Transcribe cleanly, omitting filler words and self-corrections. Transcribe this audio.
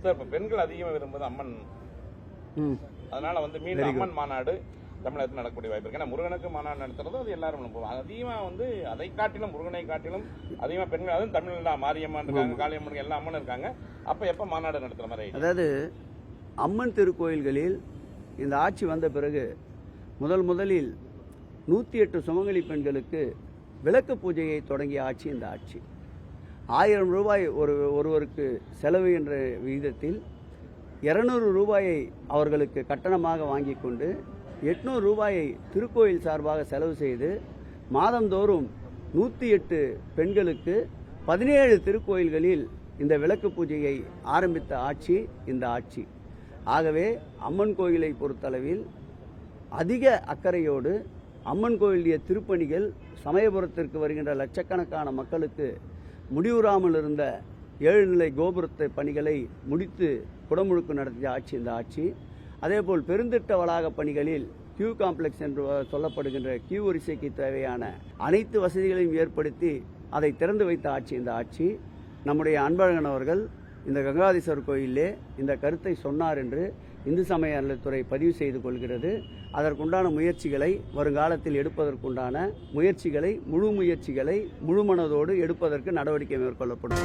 இப்ப பெண்கள் அதிகமாக விரும்புவது அம்மன். அதனால மீண்டும் அம்மன் மாநாடு தமிழகத்தில் நடக்கக்கூடிய வாய்ப்பு இருக்கு. ஏன்னா முருகனுக்கு மாநாடு நடத்துறதும் அது எல்லாரும் அதிகமா அதை காட்டிலும் முருகனை காட்டிலும் அதிகமா பெண்கள், அதுவும் தமிழ்ல மாரியம்மன் இருக்காங்க, காளியம்மன், எல்லா அம்மன் இருக்காங்க. அப்ப எப்ப மாநாடு நடத்துற மாதிரி? அதாவது அம்மன் திருக்கோயில்களில் இந்த ஆட்சி வந்த பிறகு முதலில் 108 சுமங்கலி பெண்களுக்கு விளக்கு பூஜையை தொடங்கிய ஆட்சி இந்த ஆட்சி. 1000 ரூபாய் ஒருவருக்கு செலவு என்ற விகிதத்தில் 200 ரூபாயை அவர்களுக்கு கட்டணமாக வாங்கி கொண்டு 800 ரூபாயை திருக்கோயில் சார்பாக செலவு செய்து மாதந்தோறும் 108 பெண்களுக்கு 17 திருக்கோயில்களில் இந்த விளக்கு பூஜையை ஆரம்பித்த ஆட்சி இந்த ஆட்சி. ஆகவே அம்மன் கோயிலை பொறுத்தளவில் அதிக அக்கறையோடு அம்மன் கோயிலுடைய திருப்பணிகள், சமயபுரத்திற்கு வருகின்ற லட்சக்கணக்கான மக்களுக்கு முடிவுறாமல் இருந்த 7 நிலை கோபுரத்தை பணிகளை முடித்து குடமுழுக்கு நடத்திய ஆட்சி இந்த ஆட்சி. அதேபோல் பெருந்திட்ட வளாக பணிகளில் கியூ காம்ப்ளெக்ஸ் என்று சொல்லப்படுகின்ற கியூ வரிசைக்கு தேவையான அனைத்து வசதிகளையும் ஏற்படுத்தி அதை திறந்து வைத்த ஆட்சி இந்த ஆட்சி. நம்முடைய அன்பழகன் அவர்கள் இந்த கங்காதீஸ்வரர் கோயிலே இந்த கருத்தை சொன்னார் என்று இந்து சமய அறநிலையத்துறை பதிவு செய்து கொள்கிறது. அதற்குண்டான முயற்சிகளை வருங்காலத்தில் எடுப்பதற்குண்டான முழு முயற்சிகளை முழு மனதோடு எடுப்பதற்கு நடவடிக்கை மேற்கொள்ளப்படும்.